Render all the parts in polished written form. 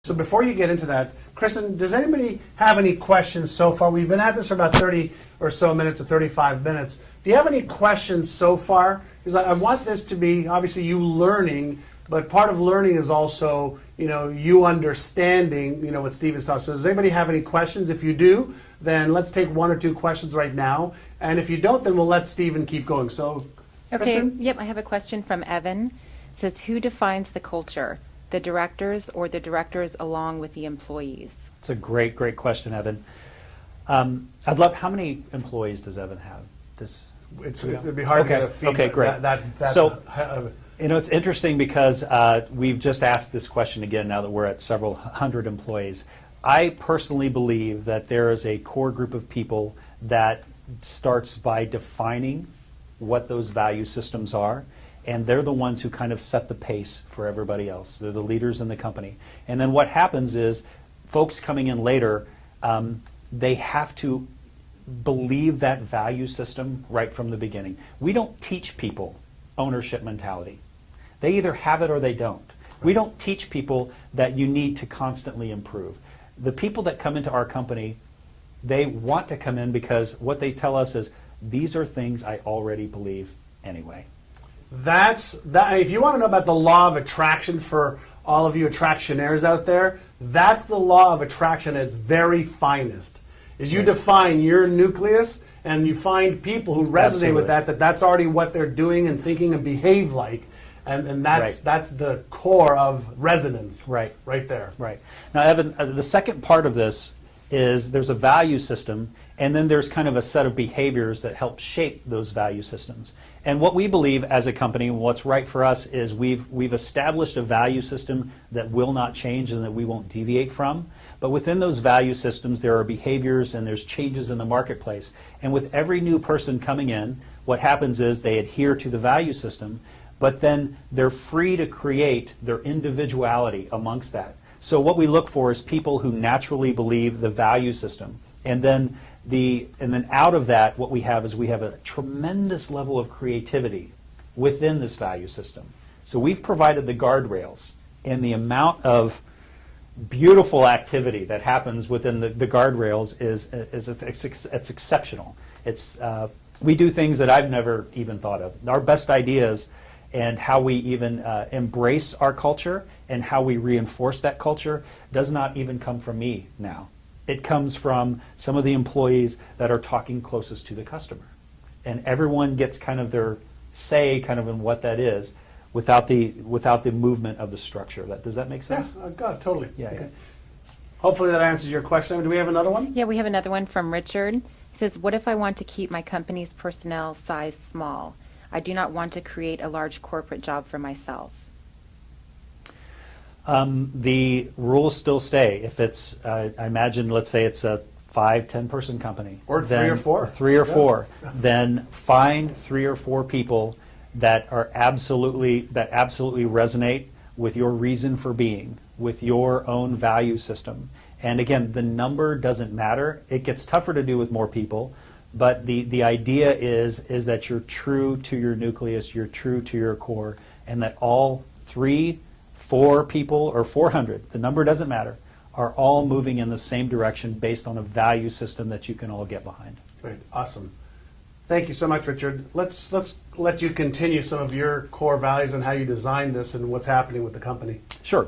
So before you get into that, Kristen, does anybody have any questions so far? We've been at this for about 30 or so minutes, or 35 minutes. Do you have any questions so far? Because I want this to be, obviously, you learning, but part of learning is also, you understanding, what Stephen's talking. So does anybody have any questions? If you do, then let's take one or two questions right now. And if you don't, then we'll let Stephen keep going. So, okay, Kristen? yep, I have a question from Evan. It says, who defines the culture? The directors or the directors along with the employees? It's a great question, Evan. I'd love, how many employees does Evan have? It'd be hard to get a feedback. Okay, great. It's interesting because we've just asked this question again now that we're at several hundred employees. I personally believe that there is a core group of people that starts by defining what those value systems are, and they're the ones who kind of set the pace for everybody else. They're the leaders in the company. And then what happens is folks coming in later, they have to believe that value system right from the beginning. We don't teach people ownership mentality. They either have it or they don't. We don't teach people that you need to constantly improve. The people that come into our company, they want to come in because what they tell us is, these are things I already believe anyway. If you want to know about the law of attraction for all of you attractionaires out there, that's the law of attraction at its very finest. Is you define your nucleus and you find people who resonate with that's already what they're doing and thinking and behave like. And that's the core of resonance right there. Right. Now, Evan, the second part of this is there's a value system, and then there's kind of a set of behaviors that help shape those value systems. And what we believe as a company, what's right for us, is we've established a value system that will not change and that we won't deviate from. But within those value systems, there are behaviors and there's changes in the marketplace. And with every new person coming in, what happens is they adhere to the value system, but then they're free to create their individuality amongst that. So what we look for is people who naturally believe the value system. And then out of that, what we have is we have a tremendous level of creativity within this value system. So we've provided the guardrails, and the amount of beautiful activity that happens within the guardrails it's exceptional. We do things that I've never even thought of. Our best ideas and how we even embrace our culture and how we reinforce that culture does not even come from me now. It comes from some of the employees that are talking closest to the customer. And everyone gets kind of their say kind of in what that is without the movement of the structure. Does that make sense? Yeah, God, totally. Yeah, okay. Hopefully that answers your question. Do we have another one? Yeah, we have another one from Richard. He says, what if I want to keep my company's personnel size small? I do not want to create a large corporate job for myself. The rules still stay. If it's, I imagine, let's say it's a 5-10 person company. Or three or four. Then find 3 or 4 people that absolutely resonate with your reason for being, with your own value system. And again, the number doesn't matter. It gets tougher to do with more people. But the idea is that you're true to your nucleus, you're true to your core, and that all 3, 4 people or 400, the number doesn't matter, are all moving in the same direction based on a value system that you can all get behind. Great, awesome. Thank you so much, Richard. Let's let you continue some of your core values and how you designed this and what's happening with the company. Sure.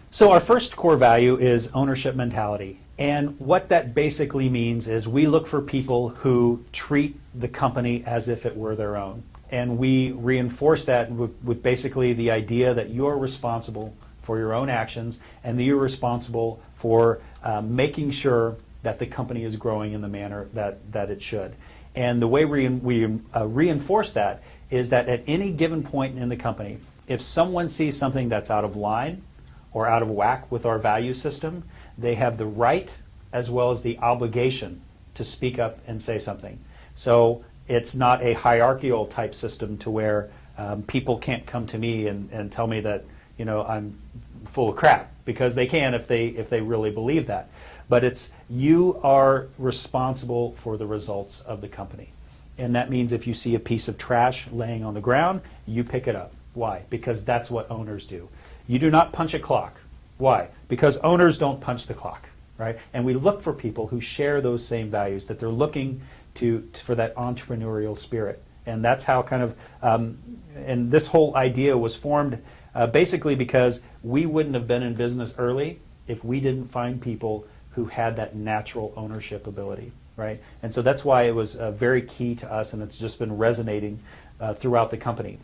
So our first core value is ownership mentality. And what that basically means is we look for people who treat the company as if it were their own. And we reinforce that with basically the idea that you're responsible for your own actions and that you're responsible for making sure that the company is growing in the manner that it should. And the way we reinforce that is that at any given point in the company, if someone sees something that's out of line or out of whack with our value system, they have the right as well as the obligation to speak up and say something. So it's not a hierarchical type system to where people can't come to me and tell me that I'm full of crap, because they can if they really believe that. But it's you are responsible for the results of the company. And that means if you see a piece of trash laying on the ground, you pick it up. Why? Because that's what owners do. You do not punch a clock. Why? Because owners don't punch the clock, right? And we look for people who share those same values, that they're looking for that entrepreneurial spirit. And that's how kind of, and this whole idea was formed basically because we wouldn't have been in business early if we didn't find people who had that natural ownership ability, right? And so that's why it was very key to us, and it's just been resonating throughout the company.